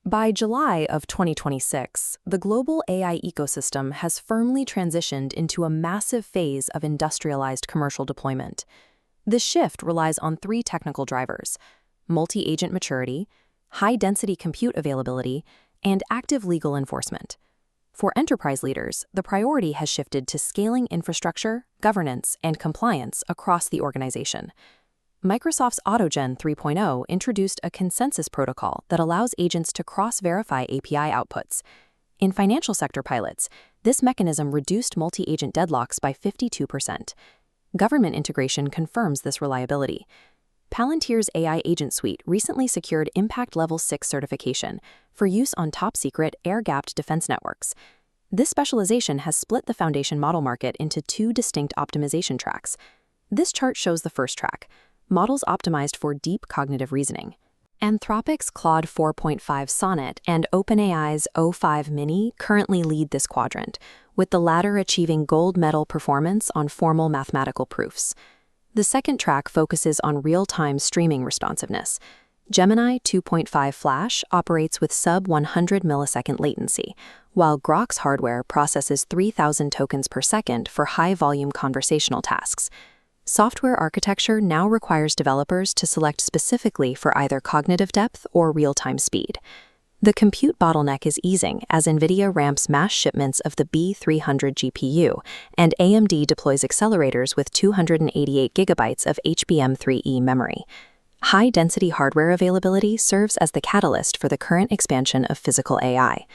By July of 2026, the global AI ecosystem has firmly transitioned into a massive phase of industrialized commercial deployment. This shift relies on three technical drivers: multi-agent maturity, high-density compute availability, and active legal enforcement. For enterprise leaders, the priority has shifted to scaling infrastructure, governance, and compliance across the organization. Microsoft's AutoGen 3.0 introduced a consensus protocol that allows agents to cross-verify API outputs. In financial sector pilots, this mechanism reduced multi-agent deadlocks by 52%. Government integration confirms this reliability. Palantir's AI Agent Suite recently secured Impact Level 6 certification for use on top-secret, air-gapped defense networks. This specialization has split the foundation model market into two distinct optimization tracks. This chart shows the first track: models optimized for deep cognitive reasoning. Anthropic's Claude 4.5 Sonnet and OpenAI's O5 Mini currently lead this quadrant, with the latter achieving gold medal performance on formal mathematical proofs. The second track focuses on real-time streaming responsiveness. Gemini 2.5 Flash operates with sub-100 millisecond latency, while Grok's hardware processes 3,000 tokens per second for high-volume conversational tasks. Software architecture now requires developers to select specifically for either cognitive depth or real-time speed. The compute bottleneck is easing as NVIDIA ramps mass shipments of the B300 GPU, and AMD deploys accelerators with 288 gigabytes of HBM3E memory. High-density hardware availability serves as the catalyst for the current expansion of physical AI.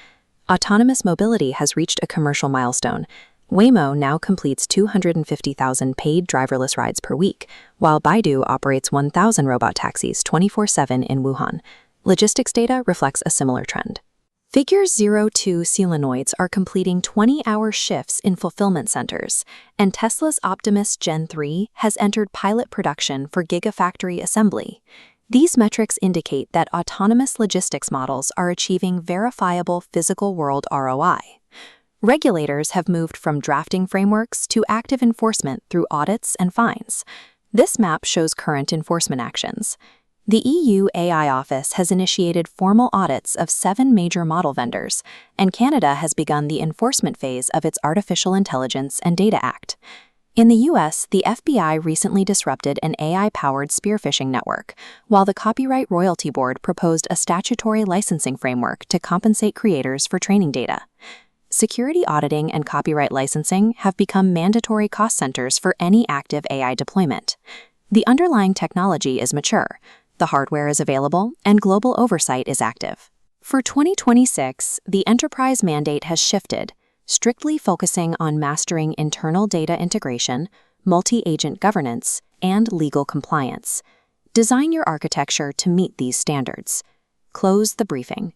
Autonomous mobility has reached a commercial milestone. Waymo now completes 250,000 paid driverless rides per week, while Baidu operates 1,000 robot taxis 24/7 in Wuhan. Logistics data reflects a similar trend. Figure 02 Selenoids are completing 20-hour shifts in fulfillment centers, and Tesla's Optimus Gen 3 has entered pilot production for Gigafactory assembly. These metrics indicate that autonomous logistics models are achieving verifiable physical world ROI. Regulators have moved from drafting frameworks to active enforcement through audits and fines. This map shows current enforcement actions. The EU AI Office has initiated formal audits of 7 major model vendors, and Canada has begun the enforcement phase of its Artificial Intelligence and Data Act. In the US, the FBI recently disrupted an AI-powered spearphishing network, while the Copyright Royalty Board proposed a statutory licensing framework to compensate creators for training data. Security auditing and copyright licensing have become mandatory cost centers for any active AI deployment. The underlying technology is mature, the hardware is available, and global oversight is active. For 2026, the enterprise mandate has shifted, strictly focusing on mastering internal data integration, multi-agent governance, and legal compliance. Design your architecture to meet these standards. Close the briefing.